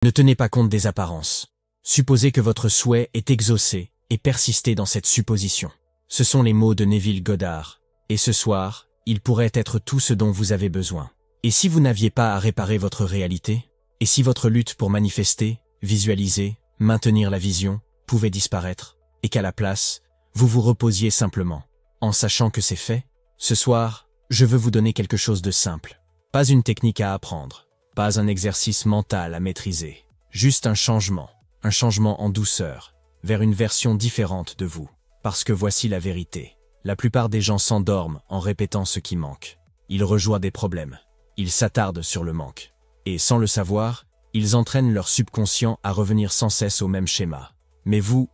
Ne tenez pas compte des apparences. Supposez que votre souhait est exaucé et persistez dans cette supposition. Ce sont les mots de Neville Goddard. Et ce soir, il pourrait être tout ce dont vous avez besoin. Et si vous n'aviez pas à réparer votre réalité? Et si votre lutte pour manifester, visualiser, maintenir la vision, pouvait disparaître? Et qu'à la place, vous vous reposiez simplement, en sachant que c'est fait? Ce soir, je veux vous donner quelque chose de simple. Pas une technique à apprendre, pas un exercice mental à maîtriser. Juste un changement en douceur, vers une version différente de vous. Parce que voici la vérité. La plupart des gens s'endorment en répétant ce qui manque. Ils rejoignent des problèmes. Ils s'attardent sur le manque. Et sans le savoir, ils entraînent leur subconscient à revenir sans cesse au même schéma. Mais vous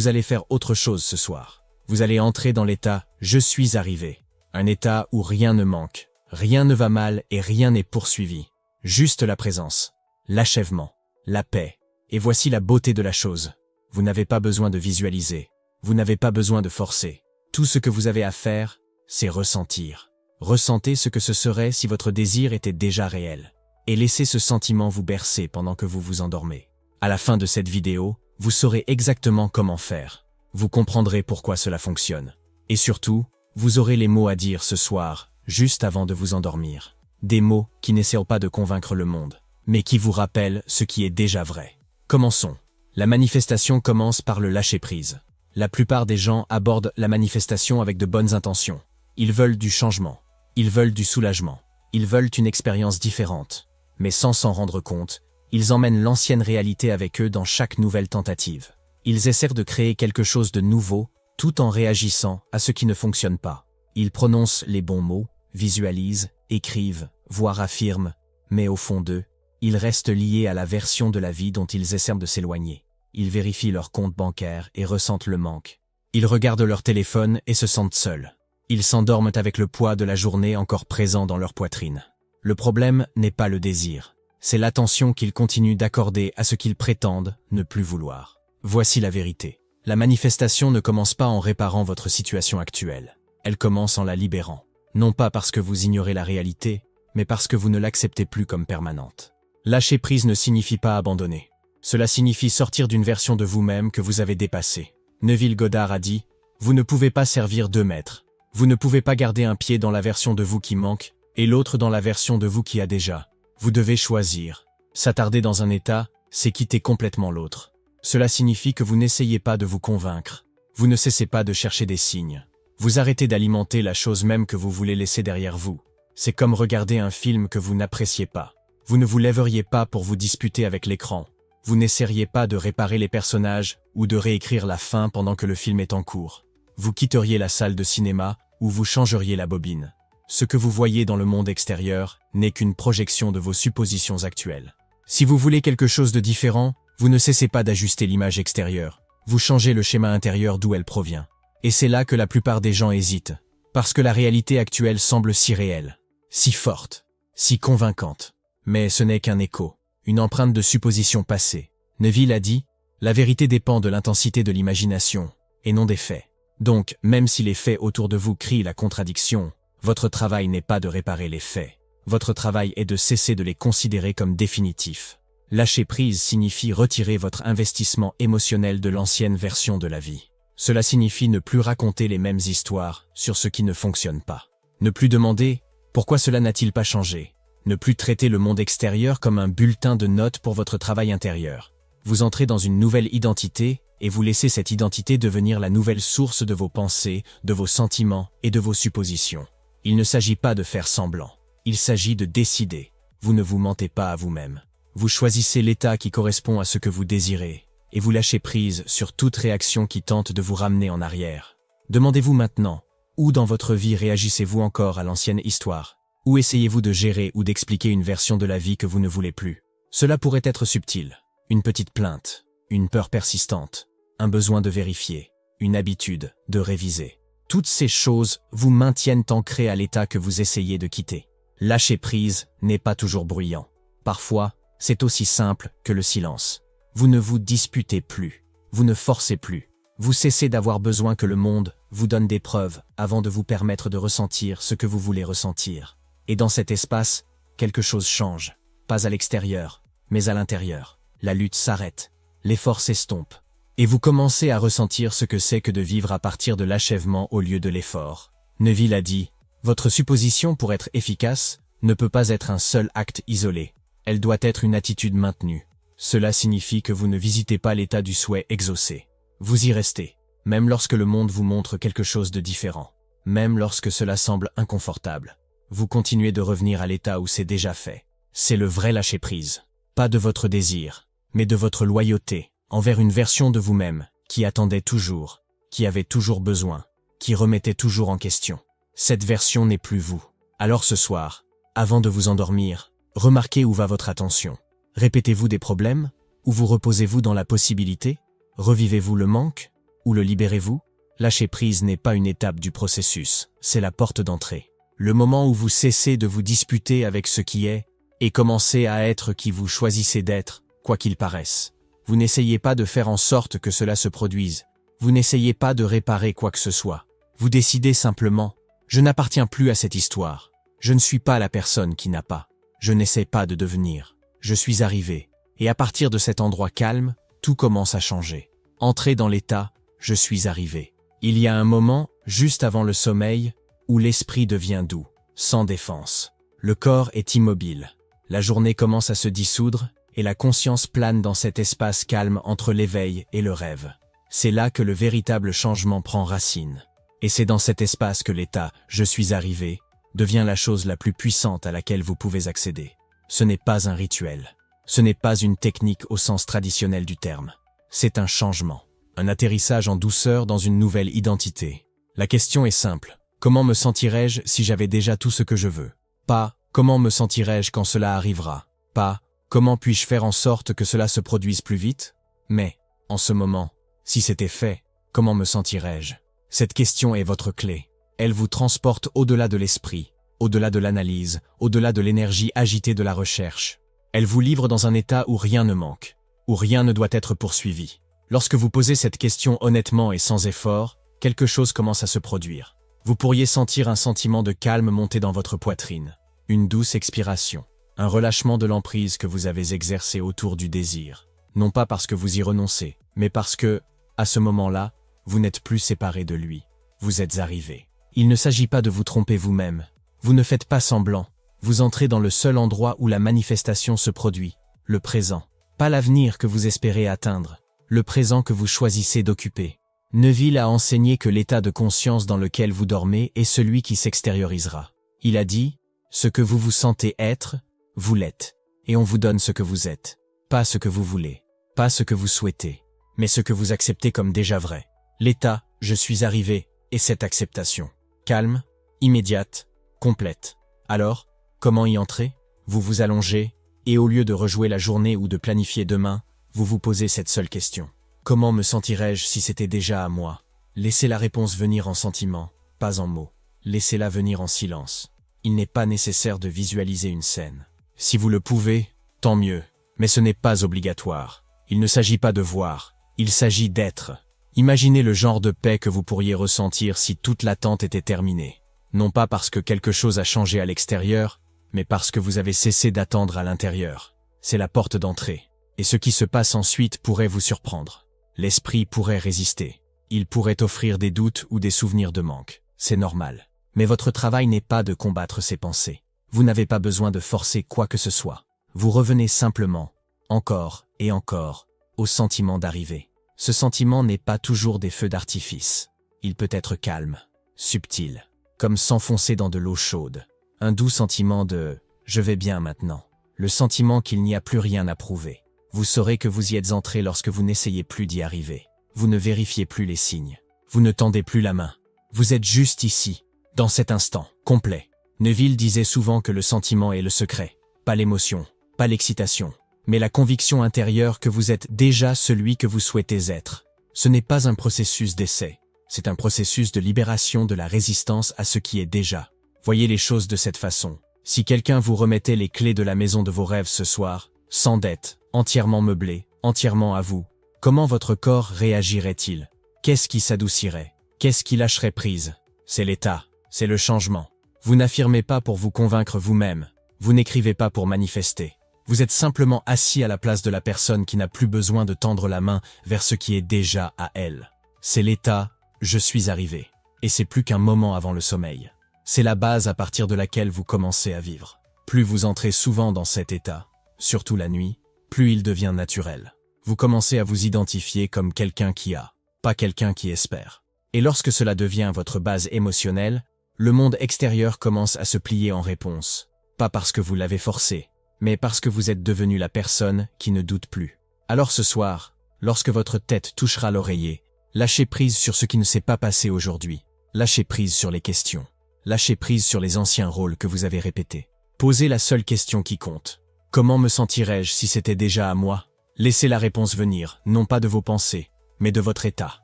allez faire autre chose ce soir. Vous allez entrer dans l'état « je suis arrivé ». Un état où rien ne manque, rien ne va mal et rien n'est poursuivi. Juste la présence, l'achèvement, la paix. Et voici la beauté de la chose. Vous n'avez pas besoin de visualiser. Vous n'avez pas besoin de forcer. Tout ce que vous avez à faire, c'est ressentir. Ressentez ce que ce serait si votre désir était déjà réel. Et laissez ce sentiment vous bercer pendant que vous vous endormez. À la fin de cette vidéo, vous saurez exactement comment faire. Vous comprendrez pourquoi cela fonctionne. Et surtout, vous aurez les mots à dire ce soir, juste avant de vous endormir. Des mots qui n'essaient pas de convaincre le monde, mais qui vous rappellent ce qui est déjà vrai. Commençons. La manifestation commence par le lâcher-prise. La plupart des gens abordent la manifestation avec de bonnes intentions. Ils veulent du changement. Ils veulent du soulagement. Ils veulent une expérience différente. Mais sans s'en rendre compte, ils emmènent l'ancienne réalité avec eux dans chaque nouvelle tentative. Ils essaient de créer quelque chose de nouveau, tout en réagissant à ce qui ne fonctionne pas. Ils prononcent les bons mots, visualisent, écrivent, voire affirment, mais au fond d'eux, ils restent liés à la version de la vie dont ils essaient de s'éloigner. Ils vérifient leur compte bancaire et ressentent le manque. Ils regardent leur téléphone et se sentent seuls. Ils s'endorment avec le poids de la journée encore présent dans leur poitrine. Le problème n'est pas le désir, c'est l'attention qu'ils continuent d'accorder à ce qu'ils prétendent ne plus vouloir. Voici la vérité. La manifestation ne commence pas en réparant votre situation actuelle. Elle commence en la libérant. Non pas parce que vous ignorez la réalité, mais parce que vous ne l'acceptez plus comme permanente. Lâcher prise ne signifie pas abandonner. Cela signifie sortir d'une version de vous-même que vous avez dépassée. Neville Goddard a dit « Vous ne pouvez pas servir deux maîtres. Vous ne pouvez pas garder un pied dans la version de vous qui manque et l'autre dans la version de vous qui a déjà. Vous devez choisir. S'attarder dans un état, c'est quitter complètement l'autre. Cela signifie que vous n'essayez pas de vous convaincre. Vous ne cessez pas de chercher des signes. Vous arrêtez d'alimenter la chose même que vous voulez laisser derrière vous. C'est comme regarder un film que vous n'appréciez pas. Vous ne vous lèveriez pas pour vous disputer avec l'écran. Vous n'essayeriez pas de réparer les personnages ou de réécrire la fin pendant que le film est en cours. Vous quitteriez la salle de cinéma ou vous changeriez la bobine. Ce que vous voyez dans le monde extérieur n'est qu'une projection de vos suppositions actuelles. Si vous voulez quelque chose de différent, vous ne cessez pas d'ajuster l'image extérieure. Vous changez le schéma intérieur d'où elle provient. Et c'est là que la plupart des gens hésitent, parce que la réalité actuelle semble si réelle, si forte, si convaincante. Mais ce n'est qu'un écho, une empreinte de supposition passée. Neville a dit « La vérité dépend de l'intensité de l'imagination, et non des faits. » Donc, même si les faits autour de vous crient la contradiction, votre travail n'est pas de réparer les faits. Votre travail est de cesser de les considérer comme définitifs. Lâcher prise signifie retirer votre investissement émotionnel de l'ancienne version de la vie. Cela signifie ne plus raconter les mêmes histoires sur ce qui ne fonctionne pas. Ne plus demander « Pourquoi cela n'a-t-il pas changé ?» Ne plus traiter le monde extérieur comme un bulletin de notes pour votre travail intérieur. Vous entrez dans une nouvelle identité et vous laissez cette identité devenir la nouvelle source de vos pensées, de vos sentiments et de vos suppositions. Il ne s'agit pas de faire semblant. Il s'agit de décider. Vous ne vous mentez pas à vous-même. Vous choisissez l'état qui correspond à ce que vous désirez et vous lâchez prise sur toute réaction qui tente de vous ramener en arrière. Demandez-vous maintenant, où dans votre vie réagissez-vous encore à l'ancienne histoire? Où essayez-vous de gérer ou d'expliquer une version de la vie que vous ne voulez plus? Cela pourrait être subtil. Une petite plainte, une peur persistante, un besoin de vérifier, une habitude de réviser. Toutes ces choses vous maintiennent ancrés à l'état que vous essayez de quitter. Lâcher prise n'est pas toujours bruyant. Parfois, c'est aussi simple que le silence. Vous ne vous disputez plus. Vous ne forcez plus. Vous cessez d'avoir besoin que le monde vous donne des preuves avant de vous permettre de ressentir ce que vous voulez ressentir. Et dans cet espace, quelque chose change. Pas à l'extérieur, mais à l'intérieur. la lutte s'arrête, l'effort s'estompe, et vous commencez à ressentir ce que c'est que de vivre à partir de l'achèvement au lieu de l'effort. Neville a dit, « Votre supposition pour être efficace ne peut pas être un seul acte isolé, elle doit être une attitude maintenue. Cela signifie que vous ne visitez pas l'état du souhait exaucé. Vous y restez, même lorsque le monde vous montre quelque chose de différent, même lorsque cela semble inconfortable. Vous continuez de revenir à l'état où c'est déjà fait. C'est le vrai lâcher-prise, pas de votre désir, mais de votre loyauté envers une version de vous-même qui attendait toujours, qui avait toujours besoin, qui remettait toujours en question. Cette version n'est plus vous. Alors ce soir, avant de vous endormir, remarquez où va votre attention. Répétez-vous des problèmes, ou vous reposez-vous dans la possibilité? Revivez-vous le manque, ou le libérez-vous? Lâcher prise n'est pas une étape du processus, c'est la porte d'entrée. Le moment où vous cessez de vous disputer avec ce qui est, et commencez à être qui vous choisissez d'être, quoi qu'il paraisse. Vous n'essayez pas de faire en sorte que cela se produise. Vous n'essayez pas de réparer quoi que ce soit. Vous décidez simplement, je n'appartiens plus à cette histoire. Je ne suis pas la personne qui n'a pas. Je n'essaie pas de devenir. Je suis arrivé. Et à partir de cet endroit calme, tout commence à changer. Entrez dans l'état, je suis arrivé. Il y a un moment, juste avant le sommeil, où l'esprit devient doux, sans défense. Le corps est immobile. La journée commence à se dissoudre, et la conscience plane dans cet espace calme entre l'éveil et le rêve. C'est là que le véritable changement prend racine. Et c'est dans cet espace que l'état « je suis arrivé » devient la chose la plus puissante à laquelle vous pouvez accéder. Ce n'est pas un rituel. Ce n'est pas une technique au sens traditionnel du terme. C'est un changement, un atterrissage en douceur dans une nouvelle identité. La question est simple. Comment me sentirais-je si j'avais déjà tout ce que je veux? Pas « comment me sentirais-je quand cela arrivera ?» Pas « comment puis-je faire en sorte que cela se produise plus vite ?» Mais, en ce moment, si c'était fait, comment me sentirais-je? Cette question est votre clé. Elle vous transporte au-delà de l'esprit, au-delà de l'analyse, au-delà de l'énergie agitée de la recherche. Elle vous livre dans un état où rien ne manque, où rien ne doit être poursuivi. Lorsque vous posez cette question honnêtement et sans effort, quelque chose commence à se produire. Vous pourriez sentir un sentiment de calme monter dans votre poitrine, une douce expiration, un relâchement de l'emprise que vous avez exercée autour du désir. Non pas parce que vous y renoncez, mais parce que, à ce moment-là, vous n'êtes plus séparé de lui. Vous êtes arrivé. Il ne s'agit pas de vous tromper vous-même. Vous ne faites pas semblant. Vous entrez dans le seul endroit où la manifestation se produit, le présent. Pas l'avenir que vous espérez atteindre, le présent que vous choisissez d'occuper. Neville a enseigné que l'état de conscience dans lequel vous dormez est celui qui s'extériorisera. Il a dit, ce que vous vous sentez être, vous l'êtes. Et on vous donne ce que vous êtes. Pas ce que vous voulez, pas ce que vous souhaitez, mais ce que vous acceptez comme déjà vrai. L'état, je suis arrivé, est cette acceptation. Calme, immédiate, complète. Alors, comment y entrer? Vous vous allongez, et au lieu de rejouer la journée ou de planifier demain, vous vous posez cette seule question. Comment me sentirais-je si c'était déjà à moi? Laissez la réponse venir en sentiment, pas en mots. Laissez-la venir en silence. Il n'est pas nécessaire de visualiser une scène. Si vous le pouvez, tant mieux, mais ce n'est pas obligatoire. Il ne s'agit pas de voir, il s'agit d'être. Imaginez le genre de paix que vous pourriez ressentir si toute l'attente était terminée. Non pas parce que quelque chose a changé à l'extérieur, mais parce que vous avez cessé d'attendre à l'intérieur. C'est la porte d'entrée. Et ce qui se passe ensuite pourrait vous surprendre. L'esprit pourrait résister. Il pourrait offrir des doutes ou des souvenirs de manque. C'est normal. Mais votre travail n'est pas de combattre ces pensées. Vous n'avez pas besoin de forcer quoi que ce soit. Vous revenez simplement, encore et encore, au sentiment d'arriver. Ce sentiment n'est pas toujours des feux d'artifice. Il peut être calme, subtil, comme s'enfoncer dans de l'eau chaude. Un doux sentiment de « je vais bien maintenant ». Le sentiment qu'il n'y a plus rien à prouver. Vous saurez que vous y êtes entré lorsque vous n'essayez plus d'y arriver. Vous ne vérifiez plus les signes. Vous ne tendez plus la main. Vous êtes juste ici, dans cet instant, complet. Neville disait souvent que le sentiment est le secret. Pas l'émotion, pas l'excitation, mais la conviction intérieure que vous êtes déjà celui que vous souhaitez être. Ce n'est pas un processus d'essai, c'est un processus de libération de la résistance à ce qui est déjà. Voyez les choses de cette façon. Si quelqu'un vous remettait les clés de la maison de vos rêves ce soir, sans dette, entièrement meublée, entièrement à vous, comment votre corps réagirait-il? Qu'est-ce qui s'adoucirait? Qu'est-ce qui lâcherait prise? C'est l'état, c'est le changement. Vous n'affirmez pas pour vous convaincre vous-même, vous n'écrivez pas pour manifester. Vous êtes simplement assis à la place de la personne qui n'a plus besoin de tendre la main vers ce qui est déjà à elle. C'est l'état « je suis arrivé ». Et c'est plus qu'un moment avant le sommeil. C'est la base à partir de laquelle vous commencez à vivre. Plus vous entrez souvent dans cet état, surtout la nuit, plus il devient naturel. Vous commencez à vous identifier comme quelqu'un qui a, pas quelqu'un qui espère. Et lorsque cela devient votre base émotionnelle, le monde extérieur commence à se plier en réponse. Pas parce que vous l'avez forcé, mais parce que vous êtes devenu la personne qui ne doute plus. Alors ce soir, lorsque votre tête touchera l'oreiller, lâchez prise sur ce qui ne s'est pas passé aujourd'hui. Lâchez prise sur les questions. Lâchez prise sur les anciens rôles que vous avez répétés. Posez la seule question qui compte. Comment me sentirais-je si c'était déjà à moi? Laissez la réponse venir, non pas de vos pensées, mais de votre état.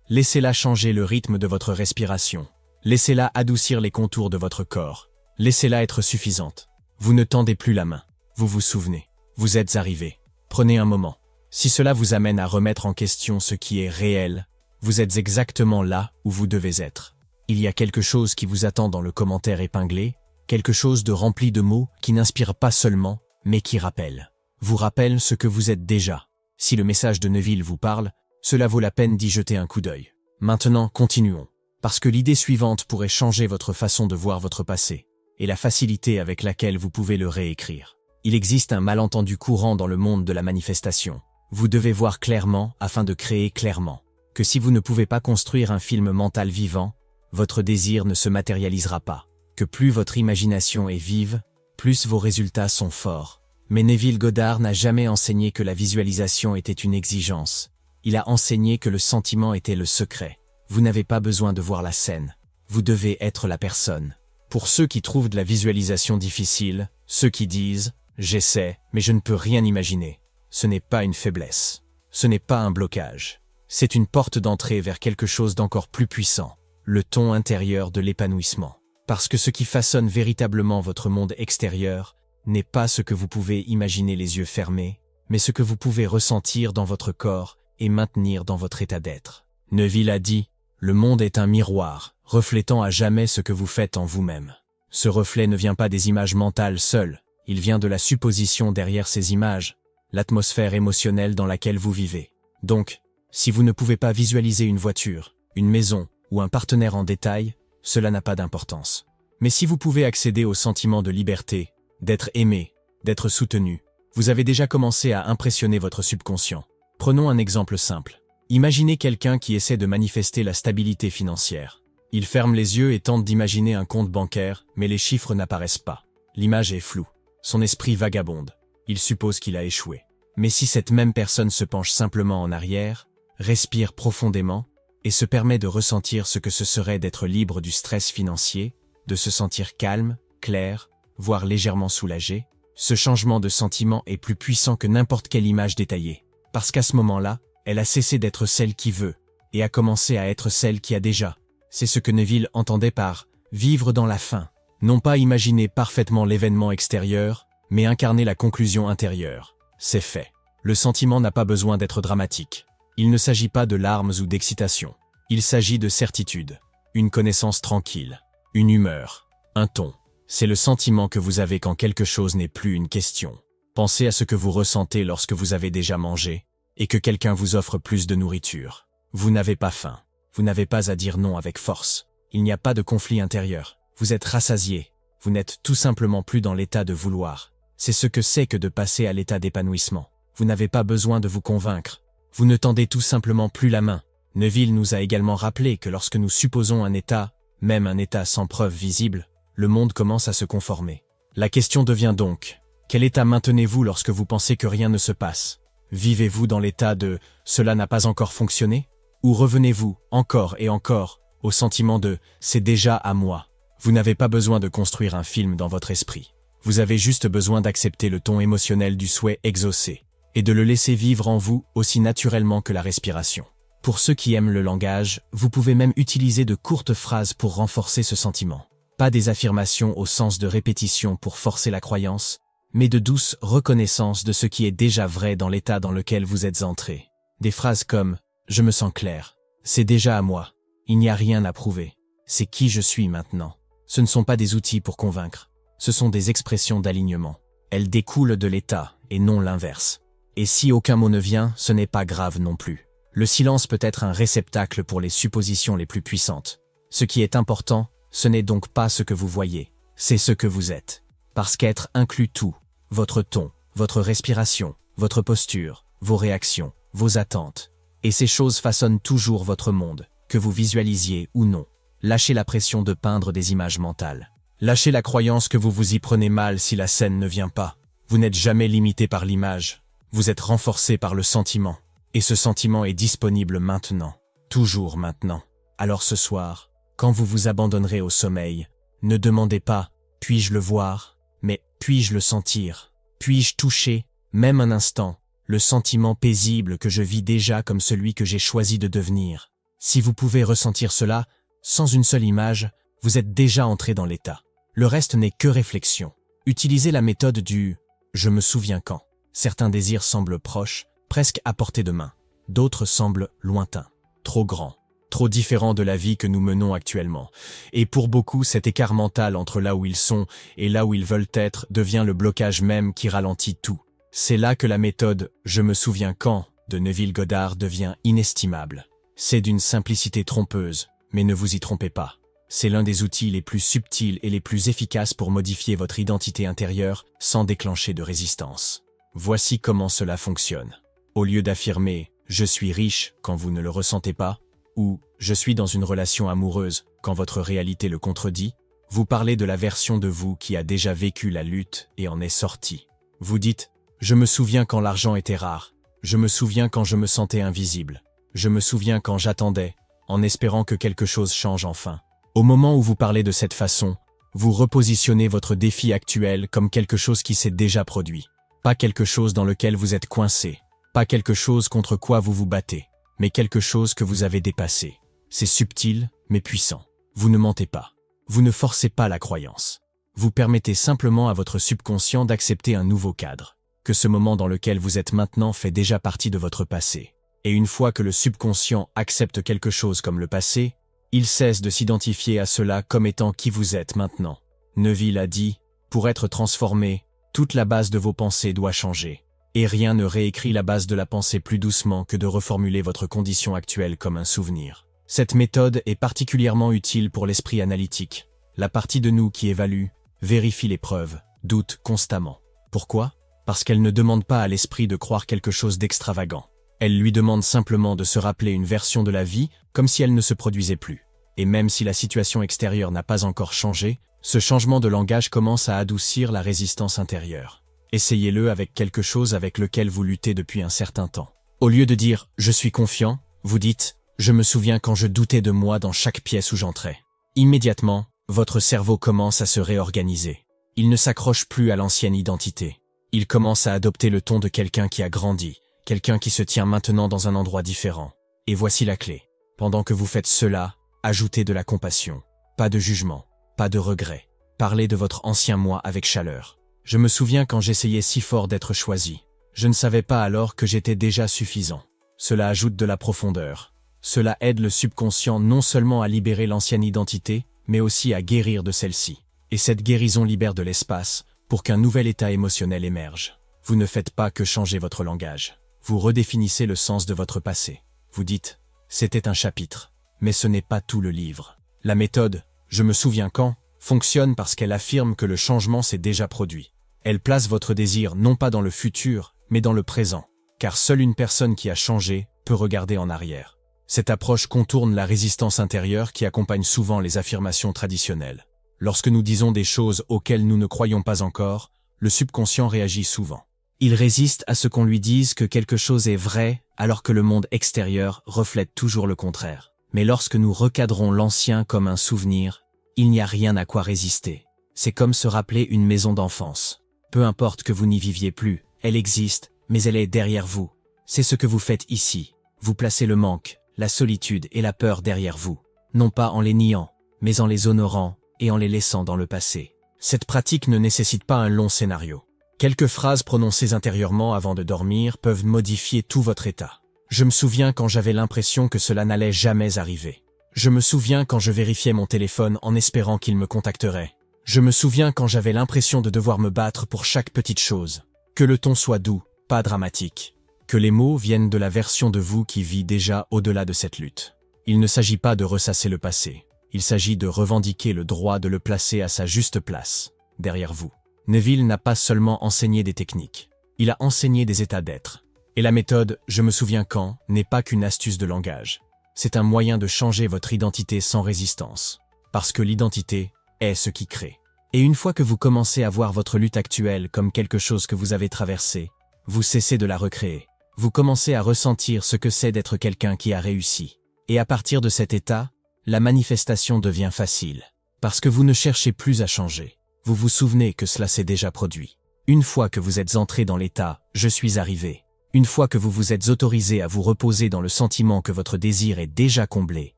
Laissez-la changer le rythme de votre respiration. Laissez-la adoucir les contours de votre corps. Laissez-la être suffisante. Vous ne tendez plus la main. Vous vous souvenez. Vous êtes arrivé. Prenez un moment. Si cela vous amène à remettre en question ce qui est réel, vous êtes exactement là où vous devez être. Il y a quelque chose qui vous attend dans le commentaire épinglé, quelque chose de rempli de mots qui n'inspire pas seulement, mais qui rappelle. Vous rappelle ce que vous êtes déjà. Si le message de Neville vous parle, cela vaut la peine d'y jeter un coup d'œil. Maintenant, continuons. Parce que l'idée suivante pourrait changer votre façon de voir votre passé, et la facilité avec laquelle vous pouvez le réécrire. Il existe un malentendu courant dans le monde de la manifestation. Vous devez voir clairement afin de créer clairement. Que si vous ne pouvez pas construire un film mental vivant, votre désir ne se matérialisera pas. Que plus votre imagination est vive, plus vos résultats sont forts. Mais Neville Goddard n'a jamais enseigné que la visualisation était une exigence. Il a enseigné que le sentiment était le secret. Vous n'avez pas besoin de voir la scène. Vous devez être la personne. Pour ceux qui trouvent de la visualisation difficile, ceux qui disent « j'essaie, mais je ne peux rien imaginer », ce n'est pas une faiblesse. Ce n'est pas un blocage. C'est une porte d'entrée vers quelque chose d'encore plus puissant. Le ton intérieur de l'épanouissement. Parce que ce qui façonne véritablement votre monde extérieur n'est pas ce que vous pouvez imaginer les yeux fermés, mais ce que vous pouvez ressentir dans votre corps et maintenir dans votre état d'être. Neville a dit, le monde est un miroir, reflétant à jamais ce que vous faites en vous-même. Ce reflet ne vient pas des images mentales seules, il vient de la supposition derrière ces images, l'atmosphère émotionnelle dans laquelle vous vivez. Donc, si vous ne pouvez pas visualiser une voiture, une maison ou un partenaire en détail, cela n'a pas d'importance. Mais si vous pouvez accéder au sentiment de liberté, d'être aimé, d'être soutenu, vous avez déjà commencé à impressionner votre subconscient. Prenons un exemple simple. Imaginez quelqu'un qui essaie de manifester la stabilité financière. Il ferme les yeux et tente d'imaginer un compte bancaire, mais les chiffres n'apparaissent pas. L'image est floue. Son esprit vagabonde. Il suppose qu'il a échoué. Mais si cette même personne se penche simplement en arrière, respire profondément, et se permet de ressentir ce que ce serait d'être libre du stress financier, de se sentir calme, clair, voire légèrement soulagé, ce changement de sentiment est plus puissant que n'importe quelle image détaillée. Parce qu'à ce moment-là, elle a cessé d'être celle qui veut, et a commencé à être celle qui a déjà. C'est ce que Neville entendait par « vivre dans la fin ». Non pas imaginer parfaitement l'événement extérieur, mais incarner la conclusion intérieure. C'est fait. Le sentiment n'a pas besoin d'être dramatique. Il ne s'agit pas de larmes ou d'excitation. Il s'agit de certitude, une connaissance tranquille, une humeur, un ton. C'est le sentiment que vous avez quand quelque chose n'est plus une question. Pensez à ce que vous ressentez lorsque vous avez déjà mangé et que quelqu'un vous offre plus de nourriture. Vous n'avez pas faim. Vous n'avez pas à dire non avec force. Il n'y a pas de conflit intérieur. Vous êtes rassasié. Vous n'êtes tout simplement plus dans l'état de vouloir. C'est ce que c'est que de passer à l'état d'épanouissement. Vous n'avez pas besoin de vous convaincre. Vous ne tendez tout simplement plus la main. Neville nous a également rappelé que lorsque nous supposons un état, même un état sans preuve visible, le monde commence à se conformer. La question devient donc, quel état maintenez-vous lorsque vous pensez que rien ne se passe? Vivez-vous dans l'état de « cela n'a pas encore fonctionné » ou revenez-vous, encore et encore, au sentiment de « c'est déjà à moi ». Vous n'avez pas besoin de construire un film dans votre esprit. Vous avez juste besoin d'accepter le ton émotionnel du souhait exaucé et de le laisser vivre en vous aussi naturellement que la respiration. Pour ceux qui aiment le langage, vous pouvez même utiliser de courtes phrases pour renforcer ce sentiment. Pas des affirmations au sens de répétition pour forcer la croyance, mais de douce reconnaissance de ce qui est déjà vrai dans l'état dans lequel vous êtes entré. Des phrases comme « je me sens clair »,« c'est déjà à moi »,« il n'y a rien à prouver »,« c'est qui je suis maintenant ». Ce ne sont pas des outils pour convaincre, ce sont des expressions d'alignement. Elles découlent de l'état et non l'inverse. Et si aucun mot ne vient, ce n'est pas grave non plus. Le silence peut être un réceptacle pour les suppositions les plus puissantes. Ce qui est important, ce n'est donc pas ce que vous voyez, c'est ce que vous êtes. Parce qu'être inclut tout, votre ton, votre respiration, votre posture, vos réactions, vos attentes. Et ces choses façonnent toujours votre monde, que vous visualisiez ou non. Lâchez la pression de peindre des images mentales. Lâchez la croyance que vous vous y prenez mal si la scène ne vient pas. Vous n'êtes jamais limité par l'image. Vous êtes renforcé par le sentiment. Et ce sentiment est disponible maintenant. Toujours maintenant. Alors ce soir, quand vous vous abandonnerez au sommeil, ne demandez pas « puis-je le voir ?» mais « puis-je le sentir ?» Puis-je toucher, même un instant, le sentiment paisible que je vis déjà comme celui que j'ai choisi de devenir? Si vous pouvez ressentir cela, sans une seule image, vous êtes déjà entré dans l'état. Le reste n'est que réflexion. Utilisez la méthode du « je me souviens quand ». Certains désirs semblent proches, presque à portée de main. D'autres semblent lointains, trop grands, trop différents de la vie que nous menons actuellement. Et pour beaucoup, cet écart mental entre là où ils sont et là où ils veulent être devient le blocage même qui ralentit tout. C'est là que la méthode « je me souviens quand » de Neville Goddard devient inestimable. C'est d'une simplicité trompeuse, mais ne vous y trompez pas. C'est l'un des outils les plus subtils et les plus efficaces pour modifier votre identité intérieure sans déclencher de résistance. Voici comment cela fonctionne. Au lieu d'affirmer « je suis riche » quand vous ne le ressentez pas, ou « je suis dans une relation amoureuse » quand votre réalité le contredit, vous parlez de la version de vous qui a déjà vécu la lutte et en est sortie. Vous dites « je me souviens quand l'argent était rare, je me souviens quand je me sentais invisible, je me souviens quand j'attendais, en espérant que quelque chose change enfin ». Au moment où vous parlez de cette façon, vous repositionnez votre défi actuel comme quelque chose qui s'est déjà produit. Pas quelque chose dans lequel vous êtes coincé, pas quelque chose contre quoi vous vous battez, mais quelque chose que vous avez dépassé. C'est subtil, mais puissant. Vous ne mentez pas. Vous ne forcez pas la croyance. Vous permettez simplement à votre subconscient d'accepter un nouveau cadre, que ce moment dans lequel vous êtes maintenant fait déjà partie de votre passé. Et une fois que le subconscient accepte quelque chose comme le passé, il cesse de s'identifier à cela comme étant qui vous êtes maintenant. Neville a dit, pour être transformé, toute la base de vos pensées doit changer. Et rien ne réécrit la base de la pensée plus doucement que de reformuler votre condition actuelle comme un souvenir. Cette méthode est particulièrement utile pour l'esprit analytique, la partie de nous qui évalue, vérifie les preuves, doute constamment. Pourquoi? Parce qu'elle ne demande pas à l'esprit de croire quelque chose d'extravagant. Elle lui demande simplement de se rappeler une version de la vie comme si elle ne se produisait plus. Et même si la situation extérieure n'a pas encore changé, ce changement de langage commence à adoucir la résistance intérieure. Essayez-le avec quelque chose avec lequel vous luttez depuis un certain temps. Au lieu de dire « je suis confiant », vous dites « je me souviens quand je doutais de moi dans chaque pièce où j'entrais ». Immédiatement, votre cerveau commence à se réorganiser. Il ne s'accroche plus à l'ancienne identité. Il commence à adopter le ton de quelqu'un qui a grandi, quelqu'un qui se tient maintenant dans un endroit différent. Et voici la clé. Pendant que vous faites cela, ajoutez de la compassion. Pas de jugement, pas de regret. Parlez de votre ancien moi avec chaleur. Je me souviens quand j'essayais si fort d'être choisi. Je ne savais pas alors que j'étais déjà suffisant. Cela ajoute de la profondeur. Cela aide le subconscient non seulement à libérer l'ancienne identité, mais aussi à guérir de celle-ci. Et cette guérison libère de l'espace pour qu'un nouvel état émotionnel émerge. Vous ne faites pas que changer votre langage. Vous redéfinissez le sens de votre passé. Vous dites « c'était un chapitre », mais ce n'est pas tout le livre. La méthode « je me souviens quand » fonctionne parce qu'elle affirme que le changement s'est déjà produit. Elle place votre désir non pas dans le futur, mais dans le présent, car seule une personne qui a changé peut regarder en arrière. Cette approche contourne la résistance intérieure qui accompagne souvent les affirmations traditionnelles. Lorsque nous disons des choses auxquelles nous ne croyons pas encore, le subconscient réagit souvent. Il résiste à ce qu'on lui dise que quelque chose est vrai, alors que le monde extérieur reflète toujours le contraire. Mais lorsque nous recadrons l'ancien comme un souvenir, il n'y a rien à quoi résister. C'est comme se rappeler une maison d'enfance. Peu importe que vous n'y viviez plus, elle existe, mais elle est derrière vous. C'est ce que vous faites ici. Vous placez le manque, la solitude et la peur derrière vous. Non pas en les niant, mais en les honorant et en les laissant dans le passé. Cette pratique ne nécessite pas un long scénario. Quelques phrases prononcées intérieurement avant de dormir peuvent modifier tout votre état. Je me souviens quand j'avais l'impression que cela n'allait jamais arriver. Je me souviens quand je vérifiais mon téléphone en espérant qu'il me contacterait. Je me souviens quand j'avais l'impression de devoir me battre pour chaque petite chose. Que le ton soit doux, pas dramatique. Que les mots viennent de la version de vous qui vit déjà au-delà de cette lutte. Il ne s'agit pas de ressasser le passé. Il s'agit de revendiquer le droit de le placer à sa juste place, derrière vous. Neville n'a pas seulement enseigné des techniques. Il a enseigné des états d'être. Et la méthode « je me souviens quand » n'est pas qu'une astuce de langage. C'est un moyen de changer votre identité sans résistance. Parce que l'identité est ce qui crée. Et une fois que vous commencez à voir votre lutte actuelle comme quelque chose que vous avez traversé, vous cessez de la recréer. Vous commencez à ressentir ce que c'est d'être quelqu'un qui a réussi. Et à partir de cet état, la manifestation devient facile. Parce que vous ne cherchez plus à changer. Vous vous souvenez que cela s'est déjà produit. Une fois que vous êtes entré dans l'état « je suis arrivé », une fois que vous vous êtes autorisé à vous reposer dans le sentiment que votre désir est déjà comblé,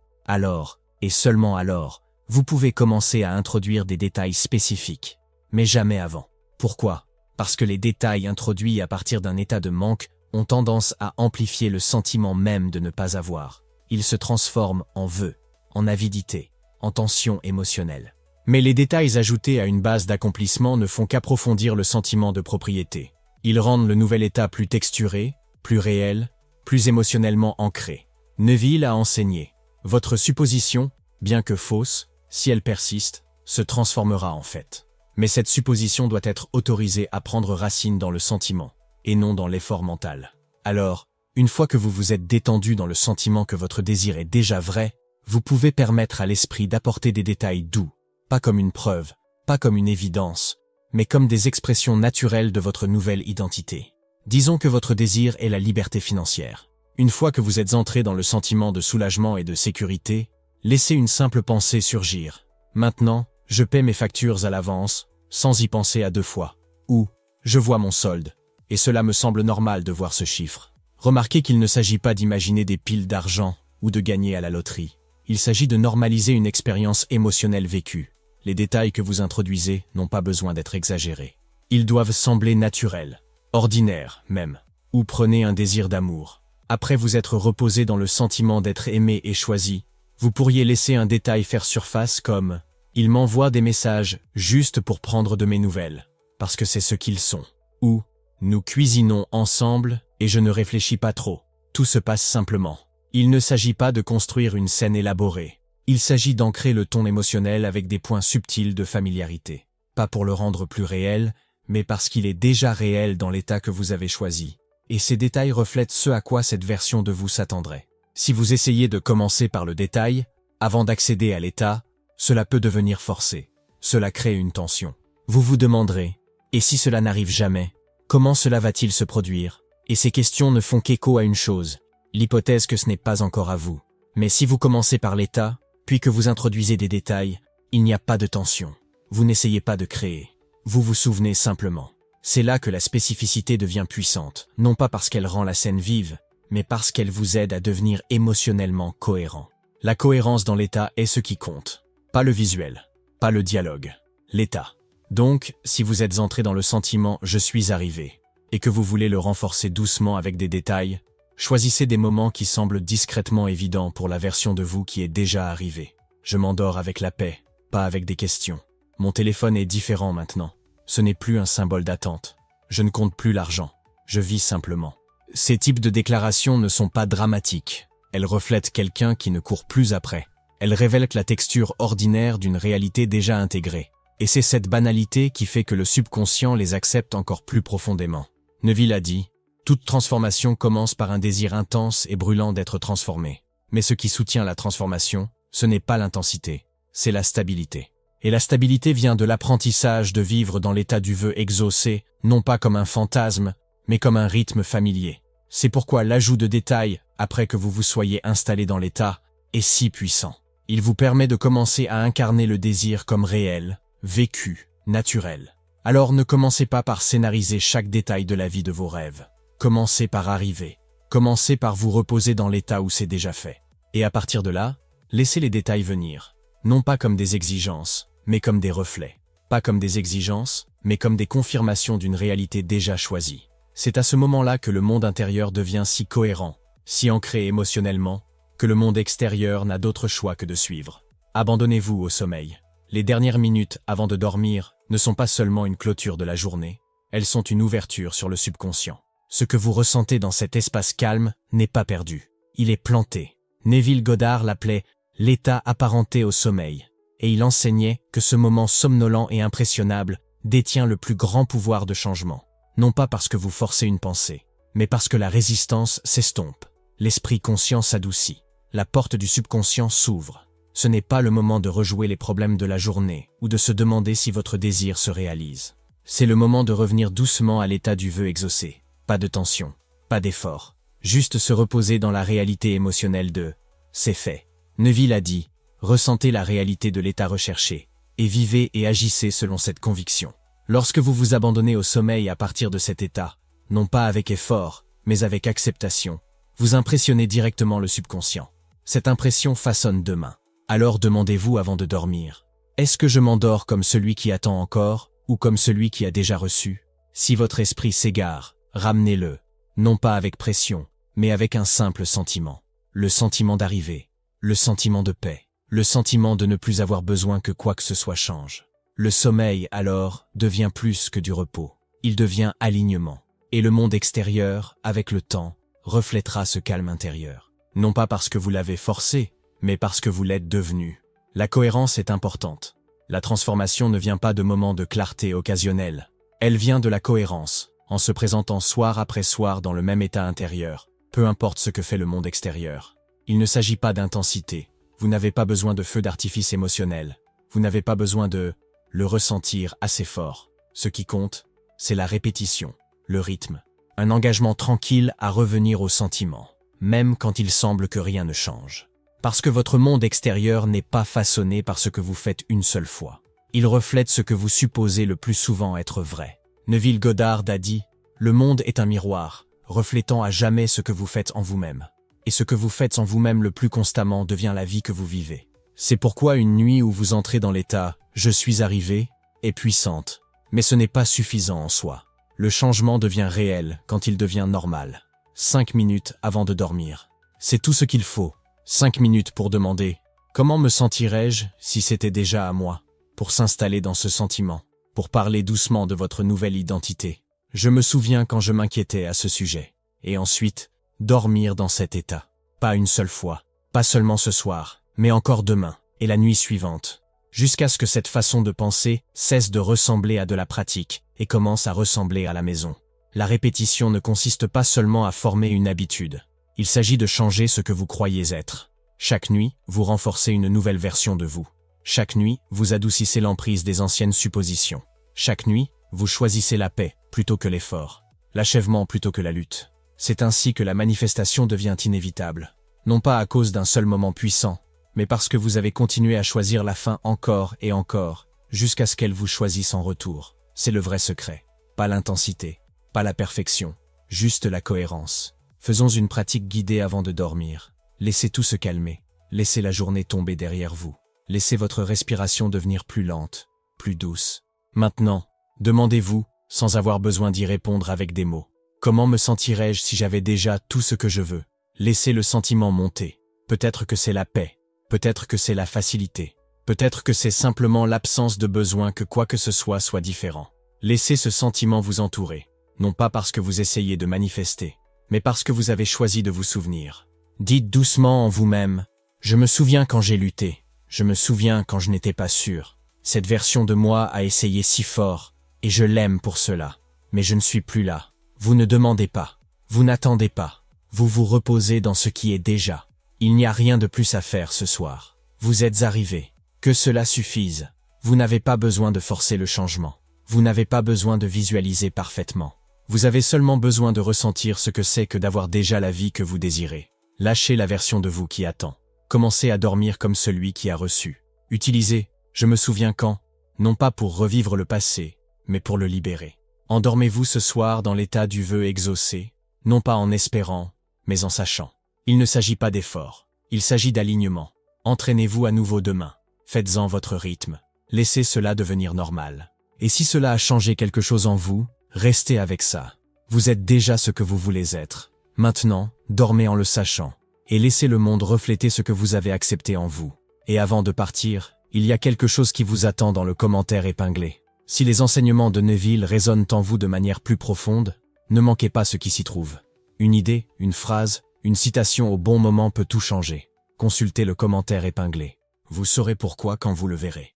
alors, et seulement alors, vous pouvez commencer à introduire des détails spécifiques, mais jamais avant. Pourquoi? Parce que les détails introduits à partir d'un état de manque ont tendance à amplifier le sentiment même de ne pas avoir. Ils se transforment en vœux, en avidité, en tension émotionnelle. Mais les détails ajoutés à une base d'accomplissement ne font qu'approfondir le sentiment de propriété. Ils rendent le nouvel état plus texturé, plus réel, plus émotionnellement ancré. Neville a enseigné. Votre supposition, bien que fausse, si elle persiste, se transformera en fait. Mais cette supposition doit être autorisée à prendre racine dans le sentiment, et non dans l'effort mental. Alors, une fois que vous vous êtes détendu dans le sentiment que votre désir est déjà vrai, vous pouvez permettre à l'esprit d'apporter des détails doux, pas comme une preuve, pas comme une évidence, mais comme des expressions naturelles de votre nouvelle identité. Disons que votre désir est la liberté financière. Une fois que vous êtes entré dans le sentiment de soulagement et de sécurité, laissez une simple pensée surgir. Maintenant, je paie mes factures à l'avance, sans y penser à deux fois. Ou, je vois mon solde, et cela me semble normal de voir ce chiffre. Remarquez qu'il ne s'agit pas d'imaginer des piles d'argent ou de gagner à la loterie. Il s'agit de normaliser une expérience émotionnelle vécue. Les détails que vous introduisez n'ont pas besoin d'être exagérés. Ils doivent sembler naturels, ordinaires même. Ou prenez un désir d'amour. Après vous être reposé dans le sentiment d'être aimé et choisi, vous pourriez laisser un détail faire surface comme « Il m'envoie des messages juste pour prendre de mes nouvelles, parce que c'est ce qu'ils sont. » Ou « Nous cuisinons ensemble et je ne réfléchis pas trop. Tout se passe simplement. » Il ne s'agit pas de construire une scène élaborée. Il s'agit d'ancrer le ton émotionnel avec des points subtils de familiarité. Pas pour le rendre plus réel, mais parce qu'il est déjà réel dans l'état que vous avez choisi. Et ces détails reflètent ce à quoi cette version de vous s'attendrait. Si vous essayez de commencer par le détail, avant d'accéder à l'état, cela peut devenir forcé. Cela crée une tension. Vous vous demanderez, et si cela n'arrive jamais, comment cela va-t-il se produire? Et ces questions ne font qu'écho à une chose, l'hypothèse que ce n'est pas encore à vous. Mais si vous commencez par l'état, puis que vous introduisez des détails, il n'y a pas de tension. Vous n'essayez pas de créer. Vous vous souvenez simplement. C'est là que la spécificité devient puissante, non pas parce qu'elle rend la scène vive, mais parce qu'elle vous aide à devenir émotionnellement cohérent. La cohérence dans l'état est ce qui compte. Pas le visuel, pas le dialogue, l'état. Donc, si vous êtes entré dans le sentiment « je suis arrivé » et que vous voulez le renforcer doucement avec des détails, choisissez des moments qui semblent discrètement évidents pour la version de vous qui est déjà arrivée. Je m'endors avec la paix, pas avec des questions. Mon téléphone est différent maintenant. Ce n'est plus un symbole d'attente. Je ne compte plus l'argent. Je vis simplement. Ces types de déclarations ne sont pas dramatiques. Elles reflètent quelqu'un qui ne court plus après. Elles révèlent la texture ordinaire d'une réalité déjà intégrée. Et c'est cette banalité qui fait que le subconscient les accepte encore plus profondément. Neville a dit « Toute transformation commence par un désir intense et brûlant d'être transformé. Mais ce qui soutient la transformation, ce n'est pas l'intensité, c'est la stabilité. » Et la stabilité vient de l'apprentissage de vivre dans l'état du vœu exaucé, non pas comme un fantasme, mais comme un rythme familier. C'est pourquoi l'ajout de détails, après que vous vous soyez installé dans l'état, est si puissant. Il vous permet de commencer à incarner le désir comme réel, vécu, naturel. Alors ne commencez pas par scénariser chaque détail de la vie de vos rêves. Commencez par arriver. Commencez par vous reposer dans l'état où c'est déjà fait. Et à partir de là, laissez les détails venir. Non pas comme des exigences, mais comme des reflets. Pas comme des exigences, mais comme des confirmations d'une réalité déjà choisie. C'est à ce moment-là que le monde intérieur devient si cohérent, si ancré émotionnellement, que le monde extérieur n'a d'autre choix que de suivre. Abandonnez-vous au sommeil. Les dernières minutes avant de dormir ne sont pas seulement une clôture de la journée, Elles sont une ouverture sur le subconscient. Ce que vous ressentez dans cet espace calme n'est pas perdu. Il est planté. Neville Goddard l'appelait l'état apparenté au sommeil. Et il enseignait que ce moment somnolent et impressionnable détient le plus grand pouvoir de changement. Non pas parce que vous forcez une pensée, mais parce que la résistance s'estompe. L'esprit conscient s'adoucit. La porte du subconscient s'ouvre. Ce n'est pas le moment de rejouer les problèmes de la journée ou de se demander si votre désir se réalise. C'est le moment de revenir doucement à l'état du vœu exaucé. Pas de tension, pas d'effort. Juste se reposer dans la réalité émotionnelle de « c'est fait ». Neville a dit « ressentez la réalité de l'état recherché et vivez et agissez selon cette conviction ». Lorsque vous vous abandonnez au sommeil à partir de cet état, non pas avec effort, mais avec acceptation, vous impressionnez directement le subconscient. Cette impression façonne demain. Alors demandez-vous avant de dormir, est-ce que je m'endors comme celui qui attend encore ou comme celui qui a déjà reçu? Si votre esprit s'égare, ramenez-le, non pas avec pression, mais avec un simple sentiment. Le sentiment d'arriver, le sentiment de paix, le sentiment de ne plus avoir besoin que quoi que ce soit change. Le sommeil, alors, devient plus que du repos. Il devient alignement. Et le monde extérieur, avec le temps, reflètera ce calme intérieur. Non pas parce que vous l'avez forcé, mais parce que vous l'êtes devenu. La cohérence est importante. La transformation ne vient pas de moments de clarté occasionnels. Elle vient de la cohérence, en se présentant soir après soir dans le même état intérieur, peu importe ce que fait le monde extérieur. Il ne s'agit pas d'intensité. Vous n'avez pas besoin de feu d'artifice émotionnel. Vous n'avez pas besoin de le ressentir assez fort. Ce qui compte, c'est la répétition, le rythme. Un engagement tranquille à revenir au sentiment, même quand il semble que rien ne change. Parce que votre monde extérieur n'est pas façonné par ce que vous faites une seule fois. Il reflète ce que vous supposez le plus souvent être vrai. Neville Goddard a dit « Le monde est un miroir, reflétant à jamais ce que vous faites en vous-même. Et ce que vous faites en vous-même le plus constamment devient la vie que vous vivez. » C'est pourquoi une nuit où vous entrez dans l'état « Je suis arrivé » est puissante. Mais ce n'est pas suffisant en soi. Le changement devient réel quand il devient normal. 5 minutes avant de dormir. C'est tout ce qu'il faut. 5 minutes pour demander « Comment me sentirais-je si c'était déjà à moi ?» Pour s'installer dans ce sentiment. Pour parler doucement de votre nouvelle identité. Je me souviens quand je m'inquiétais à ce sujet. Et ensuite, dormir dans cet état. Pas une seule fois. Pas seulement ce soir, mais encore demain et la nuit suivante. Jusqu'à ce que cette façon de penser cesse de ressembler à de la pratique et commence à ressembler à la maison. La répétition ne consiste pas seulement à former une habitude. Il s'agit de changer ce que vous croyez être. Chaque nuit, vous renforcez une nouvelle version de vous. Chaque nuit, vous adoucissez l'emprise des anciennes suppositions. Chaque nuit, vous choisissez la paix plutôt que l'effort, l'achèvement plutôt que la lutte. C'est ainsi que la manifestation devient inévitable. Non pas à cause d'un seul moment puissant, mais parce que vous avez continué à choisir la fin encore et encore, jusqu'à ce qu'elle vous choisisse en retour. C'est le vrai secret. Pas l'intensité, pas la perfection, juste la cohérence. Faisons une pratique guidée avant de dormir. Laissez tout se calmer. Laissez la journée tomber derrière vous. Laissez votre respiration devenir plus lente, plus douce. Maintenant, demandez-vous, sans avoir besoin d'y répondre avec des mots. Comment me sentirais-je si j'avais déjà tout ce que je veux? Laissez le sentiment monter. Peut-être que c'est la paix. Peut-être que c'est la facilité. Peut-être que c'est simplement l'absence de besoin que quoi que ce soit différent. Laissez ce sentiment vous entourer. Non pas parce que vous essayez de manifester, mais parce que vous avez choisi de vous souvenir. Dites doucement en vous-même, « Je me souviens quand j'ai lutté. Je me souviens quand je n'étais pas sûr. Cette version de moi a essayé si fort, et je l'aime pour cela. Mais je ne suis plus là. » Vous ne demandez pas. Vous n'attendez pas. Vous vous reposez dans ce qui est déjà. Il n'y a rien de plus à faire ce soir. Vous êtes arrivé. Que cela suffise. Vous n'avez pas besoin de forcer le changement. Vous n'avez pas besoin de visualiser parfaitement. Vous avez seulement besoin de ressentir ce que c'est que d'avoir déjà la vie que vous désirez. Lâchez la version de vous qui attend. Commencez à dormir comme celui qui a reçu. Utilisez « je me souviens quand », non pas pour revivre le passé, mais pour le libérer. Endormez-vous ce soir dans l'état du vœu exaucé, non pas en espérant, mais en sachant. Il ne s'agit pas d'effort, il s'agit d'alignement. Entraînez-vous à nouveau demain. Faites-en votre rythme. Laissez cela devenir normal. Et si cela a changé quelque chose en vous, restez avec ça. Vous êtes déjà ce que vous voulez être. Maintenant, dormez en le sachant. Et laissez le monde refléter ce que vous avez accepté en vous. Et avant de partir, il y a quelque chose qui vous attend dans le commentaire épinglé. Si les enseignements de Neville résonnent en vous de manière plus profonde, ne manquez pas ce qui s'y trouve. Une idée, une phrase, une citation au bon moment peut tout changer. Consultez le commentaire épinglé. Vous saurez pourquoi quand vous le verrez.